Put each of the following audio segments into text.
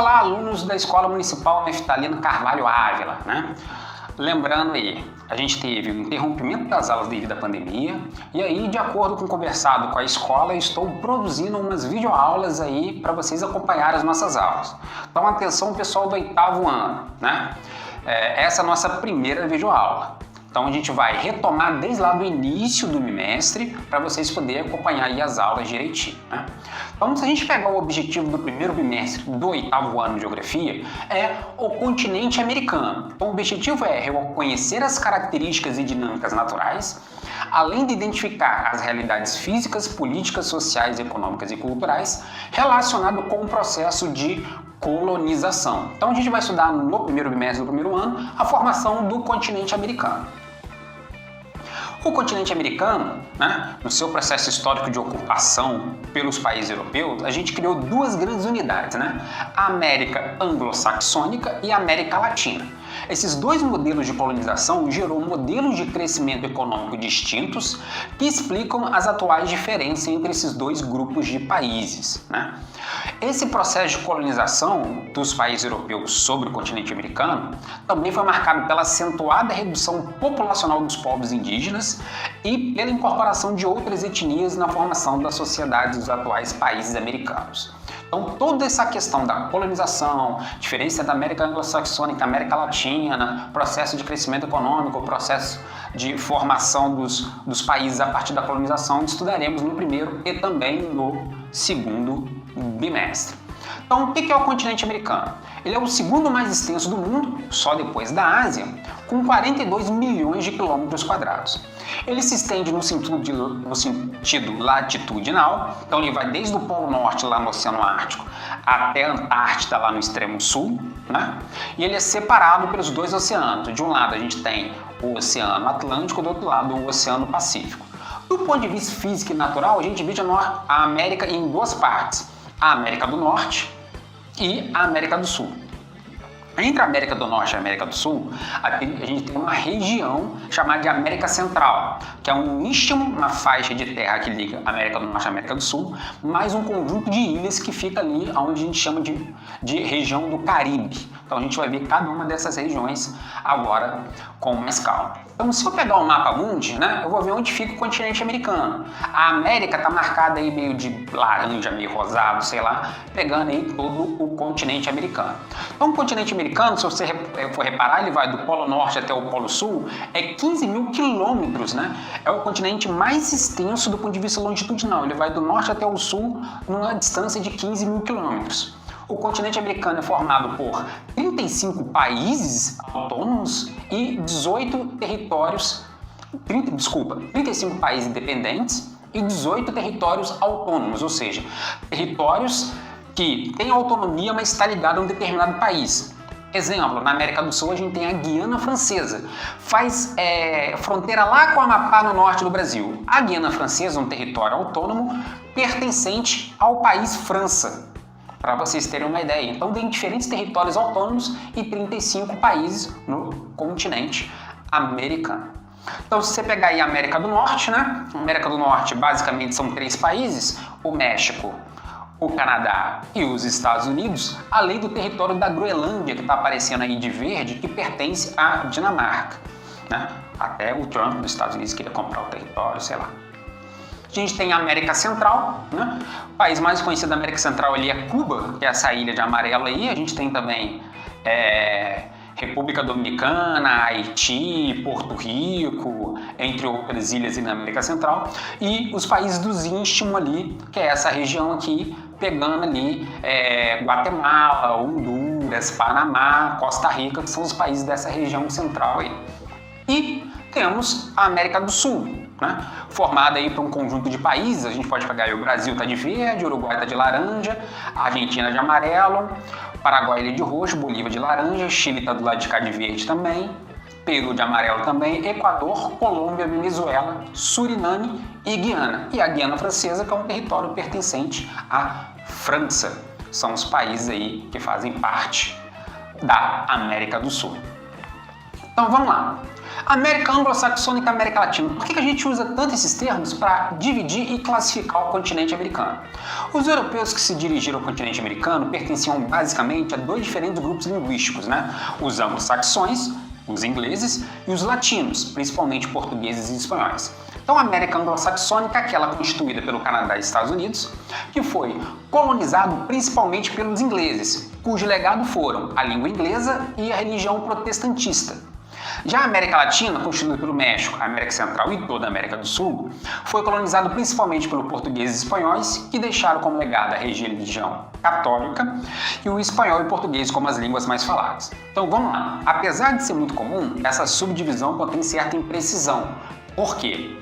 Olá, alunos da Escola Municipal Neftalino Carvalho Ávila, né? Lembrando aí, a gente teve o interrompimento das aulas devido à pandemia e aí, de acordo com o conversado com a escola, eu estou produzindo umas videoaulas aí para vocês acompanharem as nossas aulas. Então, atenção pessoal do 8º ano, né? Essa é a nossa primeira videoaula. Então a gente vai retomar desde lá do início do bimestre para vocês poderem acompanhar aí as aulas direitinho, né? Então, se a gente pegar o objetivo do primeiro bimestre do 8º ano de Geografia, é o continente americano. Então o objetivo é reconhecer as características e dinâmicas naturais, além de identificar as realidades físicas, políticas, sociais, econômicas e culturais relacionadas com o processo de colonização. Então a gente vai estudar no primeiro bimestre do primeiro ano a formação do continente americano. O continente americano, né, no seu processo histórico de ocupação pelos países europeus, a gente criou duas grandes unidades, né? A América anglo-saxônica e a América Latina. Esses dois modelos de colonização gerou modelos de crescimento econômico distintos que explicam as atuais diferenças entre esses dois grupos de países, né? Esse processo de colonização dos países europeus sobre o continente americano também foi marcado pela acentuada redução populacional dos povos indígenas e pela incorporação de outras etnias na formação das sociedades dos atuais países americanos. Então, toda essa questão da colonização, diferença da América anglo-saxônica, América Latina, processo de crescimento econômico, processo de formação dos países a partir da colonização, estudaremos no primeiro e também no segundo bimestre. Então, o que é o continente americano? Ele é o segundo mais extenso do mundo, só depois da Ásia, com 42 milhões de quilômetros quadrados. Ele se estende no sentido latitudinal, então ele vai desde o Polo Norte, lá no Oceano Ártico, até a Antártida, lá no extremo sul, né? E ele é separado pelos dois oceanos. De um lado a gente tem o Oceano Atlântico, do outro lado o Oceano Pacífico. Do ponto de vista físico e natural, a gente divide a América em duas partes, a América do Norte e a América do Sul. Entre a América do Norte e a América do Sul, a gente tem uma região chamada de América Central, que é um istmo, uma faixa de terra que liga a América do Norte e a América do Sul, mais um conjunto de ilhas que fica ali onde a gente chama de região do Caribe. Então a gente vai ver cada uma dessas regiões agora com mais calma. Então, se eu pegar o mapa mundi, né, eu vou ver onde fica o continente americano. A América está marcada aí meio de laranja, meio rosado, sei lá, pegando aí todo o continente americano. Então, o continente americano, se você for reparar, ele vai do Polo Norte até o Polo Sul, é 15 mil quilômetros, né? É o continente mais extenso do ponto de vista longitudinal. Ele vai do norte até o sul numa distância de 15 mil quilômetros. O continente americano é formado por 35 países autônomos e 35 países independentes e 18 territórios autônomos, ou seja, territórios que têm autonomia, mas está ligado a um determinado país. Exemplo, na América do Sul a gente tem a Guiana Francesa, faz fronteira lá com o Amapá no norte do Brasil. A Guiana Francesa é um território autônomo pertencente ao país França, para vocês terem uma ideia. Então tem diferentes territórios autônomos e 35 países no continente americano. Então, se você pegar aí a América do Norte, né? A América do Norte basicamente são 3 países, o México, o Canadá e os Estados Unidos, além do território da Groenlândia, que está aparecendo aí de verde, que pertence à Dinamarca, né? Até o Trump dos Estados Unidos queria comprar o território, sei lá. A gente tem a América Central, né? O país mais conhecido da América Central ali é Cuba, que é essa ilha de amarelo aí. A gente tem também República Dominicana, Haiti, Porto Rico, entre outras ilhas na América Central. E os países dos Istmo ali, que é essa região aqui, pegando ali Guatemala, Honduras, Panamá, Costa Rica, que são os países dessa região central aí. E temos a América do Sul, né? Formada aí por um conjunto de países. A gente pode pegar aí, o Brasil está de verde, o Uruguai está de laranja, a Argentina de amarelo, o Paraguai ele de roxo, Bolívia de laranja, Chile está do lado de cá de verde também, Peru de amarelo também, Equador, Colômbia, Venezuela, Suriname e Guiana. E a Guiana Francesa, que é um território pertencente à França. São os países aí que fazem parte da América do Sul. Então vamos lá. América anglo-saxônica e América Latina. Por que a gente usa tanto esses termos para dividir e classificar o continente americano? Os europeus que se dirigiram ao continente americano pertenciam basicamente a dois diferentes grupos linguísticos, né? Os anglo-saxões, os ingleses, e os latinos, principalmente portugueses e espanhóis. Então, a América anglo-saxônica é aquela constituída pelo Canadá e Estados Unidos, que foi colonizado principalmente pelos ingleses, cujo legado foram a língua inglesa e a religião protestantista. Já a América Latina, constituída pelo México, a América Central e toda a América do Sul, foi colonizado principalmente pelos portugueses e espanhóis, que deixaram como legado a religião católica e o espanhol e português como as línguas mais faladas. Então vamos lá. Apesar de ser muito comum, essa subdivisão contém certa imprecisão. Por quê?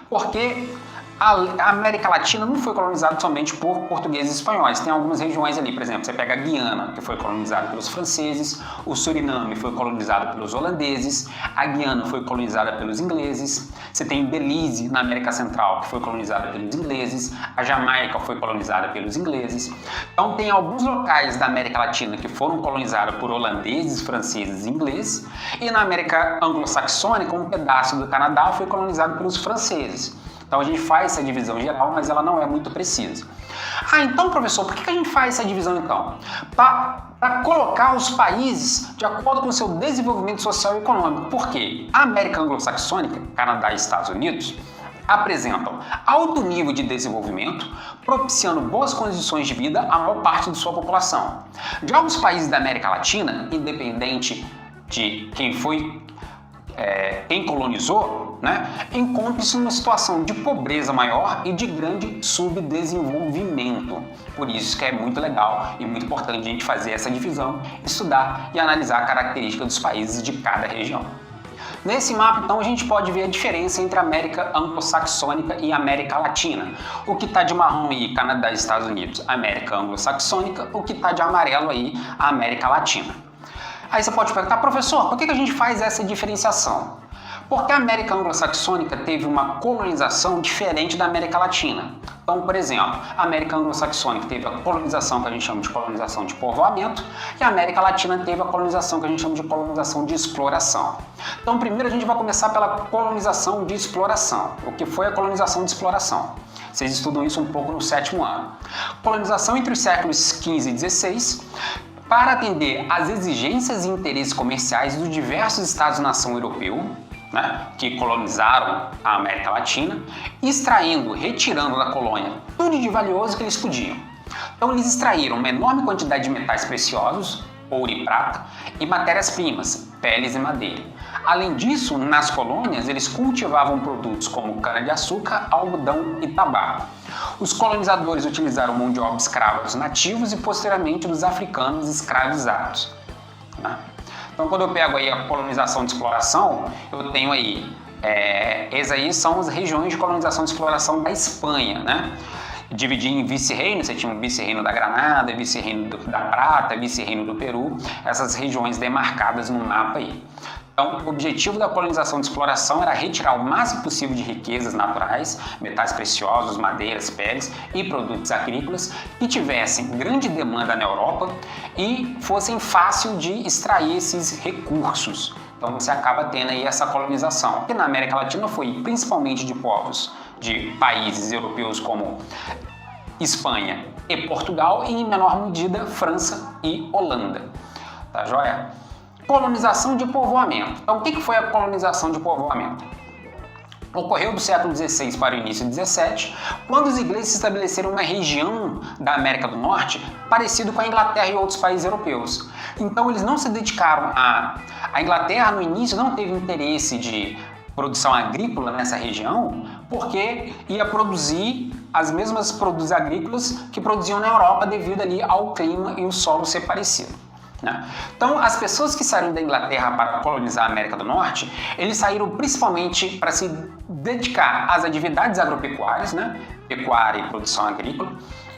Porque a América Latina não foi colonizada somente por portugueses e espanhóis. Tem algumas regiões ali, por exemplo, você pega a Guiana, que foi colonizada pelos franceses, o Suriname foi colonizado pelos holandeses, a Guiana foi colonizada pelos ingleses, você tem Belize, na América Central, que foi colonizada pelos ingleses, a Jamaica foi colonizada pelos ingleses. Então tem alguns locais da América Latina que foram colonizados por holandeses, franceses e ingleses, e na América anglo-saxônica, um pedaço do Canadá foi colonizado pelos franceses. Então a gente faz essa divisão geral, mas ela não é muito precisa. Então, professor, por que a gente faz essa divisão então? Para colocar os países de acordo com o seu desenvolvimento social e econômico. Por quê? A América anglo-saxônica, Canadá e Estados Unidos, apresentam alto nível de desenvolvimento, propiciando boas condições de vida à maior parte de sua população. Já os países da América Latina, independente de quem colonizou, né, encontra-se numa situação de pobreza maior e de grande subdesenvolvimento. Por isso que é muito legal e muito importante a gente fazer essa divisão, estudar e analisar a característica dos países de cada região. Nesse mapa, então, a gente pode ver a diferença entre a América anglo-saxônica e a América Latina. O que está de marrom aí, Canadá e Estados Unidos, América anglo-saxônica, o que está de amarelo aí, a América Latina. Aí você pode perguntar, professor, por que a gente faz essa diferenciação? Porque a América anglo-saxônica teve uma colonização diferente da América Latina. Então, por exemplo, a América anglo-saxônica teve a colonização que a gente chama de colonização de povoamento e a América Latina teve a colonização que a gente chama de colonização de exploração. Então, primeiro a gente vai começar pela colonização de exploração. O que foi a colonização de exploração? Vocês estudam isso um pouco no 7º ano. Colonização entre os séculos XV e XVI, para atender às exigências e interesses comerciais dos diversos estados-nação europeu, né, que colonizaram a América Latina, extraindo, retirando da colônia tudo de valioso que eles podiam. Então eles extraíram uma enorme quantidade de metais preciosos, ouro e prata, e matérias-primas, peles e madeira. Além disso, nas colônias eles cultivavam produtos como cana-de-açúcar, algodão e tabaco. Os colonizadores utilizaram mão de obra escrava dos nativos e posteriormente dos africanos escravizados. Então, quando eu pego aí a colonização de exploração, eu tenho aí, essas aí são as regiões de colonização de exploração da Espanha, né? Dividir em vice-reino, você tinha o vice-reino da Granada, vice-reino da Prata, vice-reino do Peru, essas regiões demarcadas no mapa aí. Então, o objetivo da colonização de exploração era retirar o máximo possível de riquezas naturais, metais preciosos, madeiras, peles e produtos agrícolas que tivessem grande demanda na Europa e fossem fácil de extrair esses recursos. Então, você acaba tendo aí essa colonização, que na América Latina foi principalmente de povos de países europeus como Espanha e Portugal e, em menor medida, França e Holanda. Tá joia? Colonização de povoamento. Então, o que foi a colonização de povoamento? Ocorreu do século XVI para o início do XVII, quando os ingleses estabeleceram uma região da América do Norte parecido com a Inglaterra e outros países europeus. Então, eles não se dedicaram a Inglaterra, no início, não teve interesse de produção agrícola nessa região, porque ia produzir as mesmas produtos agrícolas que produziam na Europa devido ali ao clima e o solo ser parecido. Então, as pessoas que saíram da Inglaterra para colonizar a América do Norte, eles saíram principalmente para se dedicar às atividades agropecuárias, né? Pecuária e produção agrícola,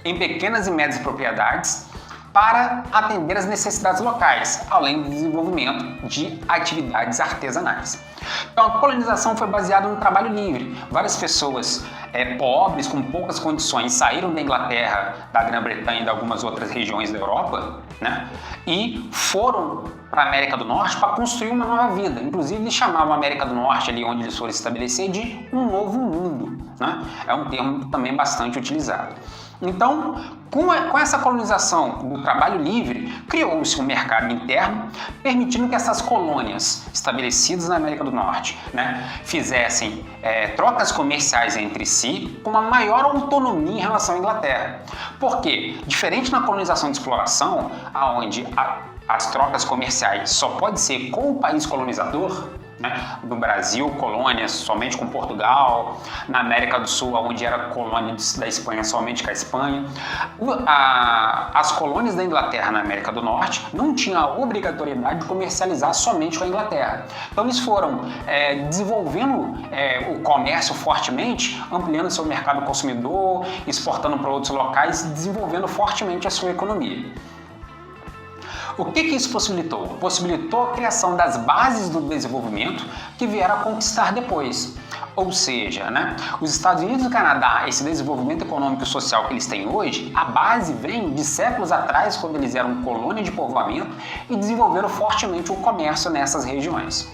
em pequenas e médias propriedades, para atender as necessidades locais, além do desenvolvimento de atividades artesanais. Então, a colonização foi baseada no trabalho livre. Várias pessoas pobres, com poucas condições, saíram da Inglaterra, da Grã-Bretanha e de algumas outras regiões da Europa, né? E foram para a América do Norte para construir uma nova vida. Inclusive, eles chamavam a América do Norte, ali onde eles foram estabelecer, de um novo mundo, né? É um termo também bastante utilizado. Então, com essa colonização do trabalho livre, criou-se um mercado interno, permitindo que essas colônias estabelecidas na América do Norte, né, fizessem trocas comerciais entre si com uma maior autonomia em relação à Inglaterra. Porque, diferente na colonização de exploração, onde as trocas comerciais só pode ser com o país colonizador, né? No Brasil, colônias somente com Portugal, na América do Sul, onde era colônia da Espanha, somente com a Espanha. As colônias da Inglaterra na América do Norte não tinham a obrigatoriedade de comercializar somente com a Inglaterra. Então eles foram desenvolvendo o comércio fortemente, ampliando seu mercado consumidor, exportando para outros locais, desenvolvendo fortemente a sua economia. O que isso possibilitou? Possibilitou a criação das bases do desenvolvimento que vieram a conquistar depois. Ou seja, né, os Estados Unidos e o Canadá, esse desenvolvimento econômico e social que eles têm hoje, a base vem de séculos atrás, quando eles eram colônia de povoamento e desenvolveram fortemente o comércio nessas regiões.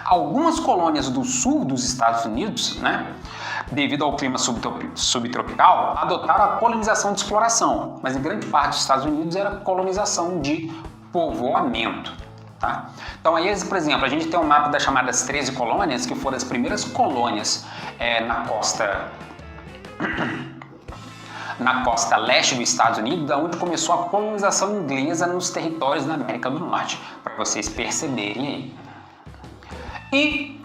Algumas colônias do sul dos Estados Unidos, né, devido ao clima subtropical, adotaram a colonização de exploração, mas em grande parte dos Estados Unidos era colonização de povoamento. Tá? Então aí, por exemplo, a gente tem um mapa das chamadas 13 colônias, que foram as primeiras colônias na costa leste dos Estados Unidos, onde começou a colonização inglesa nos territórios da América do Norte, para vocês perceberem aí. E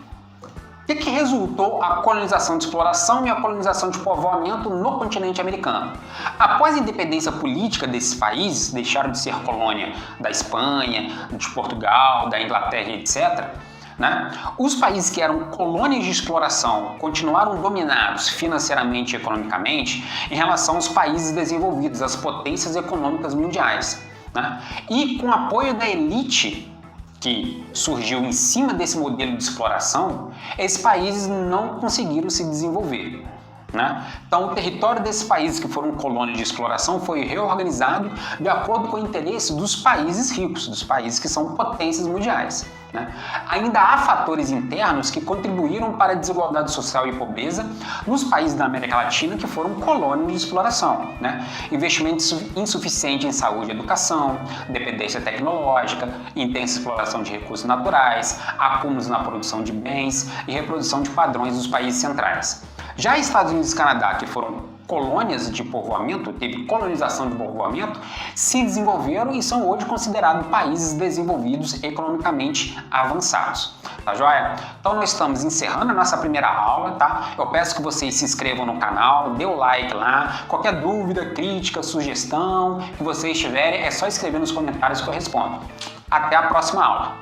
o que resultou a colonização de exploração e a colonização de povoamento no continente americano? Após a independência política desses países, deixaram de ser colônia da Espanha, de Portugal, da Inglaterra, etc., né? Os países que eram colônias de exploração continuaram dominados financeiramente e economicamente em relação aos países desenvolvidos, as potências econômicas mundiais, né? E com o apoio da elite que surgiu em cima desse modelo de exploração, esses países não conseguiram se desenvolver, né? Então, o território desses países que foram colônias de exploração foi reorganizado de acordo com o interesse dos países ricos, dos países que são potências mundiais, né? Ainda há fatores internos que contribuíram para a desigualdade social e pobreza nos países da América Latina que foram colônias de exploração, né? Investimento insuficiente em saúde e educação, dependência tecnológica, intensa exploração de recursos naturais, acúmulos na produção de bens e reprodução de padrões dos países centrais. Já Estados Unidos e Canadá, que foram colônias de povoamento, teve colonização de povoamento, se desenvolveram e são hoje considerados países desenvolvidos economicamente avançados. Tá joia? Então nós estamos encerrando a nossa primeira aula, tá? Eu peço que vocês se inscrevam no canal, dê o like lá, qualquer dúvida, crítica, sugestão que vocês tiverem, é só escrever nos comentários que eu respondo. Até a próxima aula!